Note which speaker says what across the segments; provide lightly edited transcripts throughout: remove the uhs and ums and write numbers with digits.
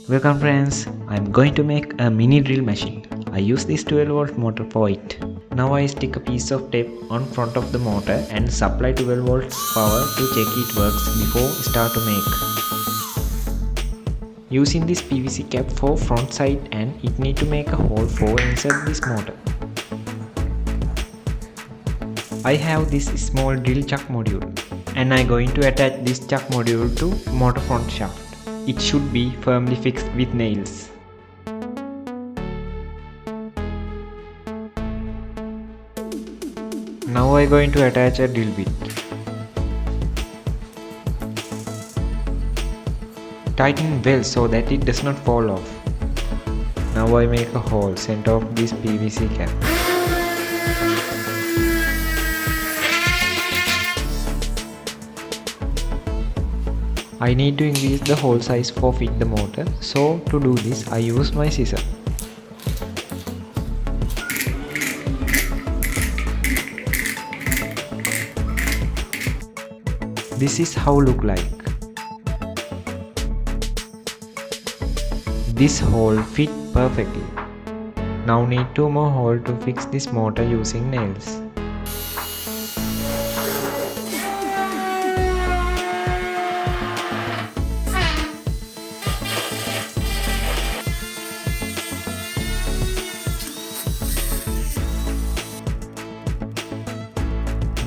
Speaker 1: Welcome friends, I'm going to make a mini drill machine. I use this 12 volt motor for it. Now I stick a piece of tape on front of the motor and supply 12 volts power to check it works before start to make. Using this PVC cap for front side and it need to make a hole for insert this motor. I have this small drill chuck module and I'm going to attach this chuck module to motor front shaft. It should be firmly fixed with nails. Now I'm going to attach a drill bit. Tighten well so that it does not fall off. Now I make a hole center of this PVC cap. I need to increase the hole size for fit the motor, so to do this I use my scissor. This is how look like. This hole fit perfectly. Now need 2 more holes to fix this motor using nails.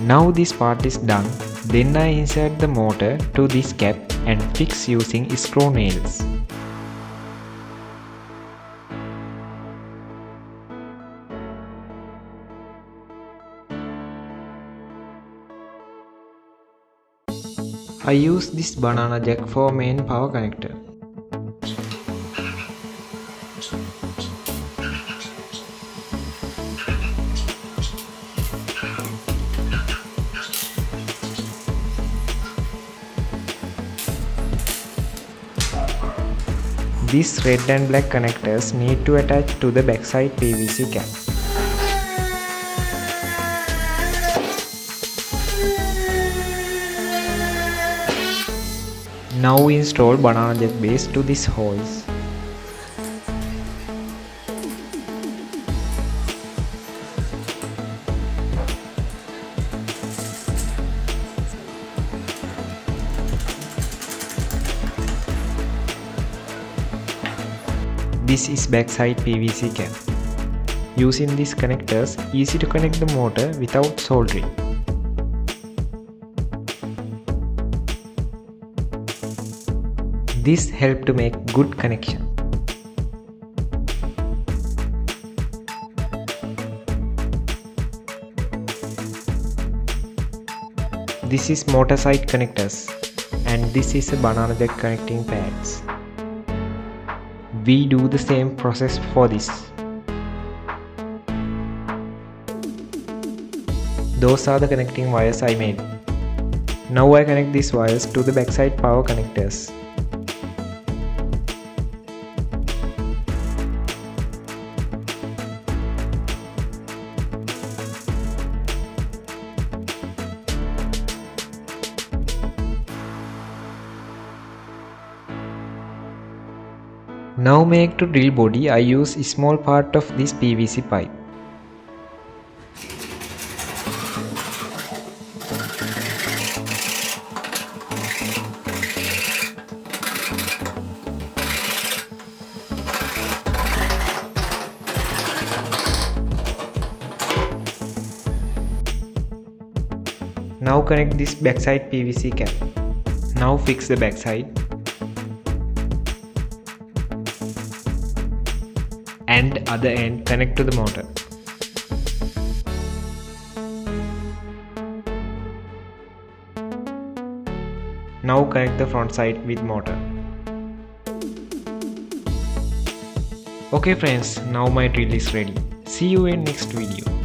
Speaker 1: Now this part is done, then I insert the motor to this cap and fix using screw nails. I use this banana jack for main power connector. These red and black connectors need to attach to the backside PVC cap. Now install banana jack base to these holes. This is backside PVC cap. Using these connectors, easy to connect the motor without soldering. This helps to make good connection. This is motor side connectors and this is a banana jack connecting pads. We do the same process for this. Those are the connecting wires I made. Now I connect these wires to the backside power connectors. Now make to drill body, I use a small part of this PVC pipe. Now connect this backside PVC cap. Now fix the backside. And other end connect to the motor. Now connect the front side with motor. Okay friends, now my drill is ready. See you in next video.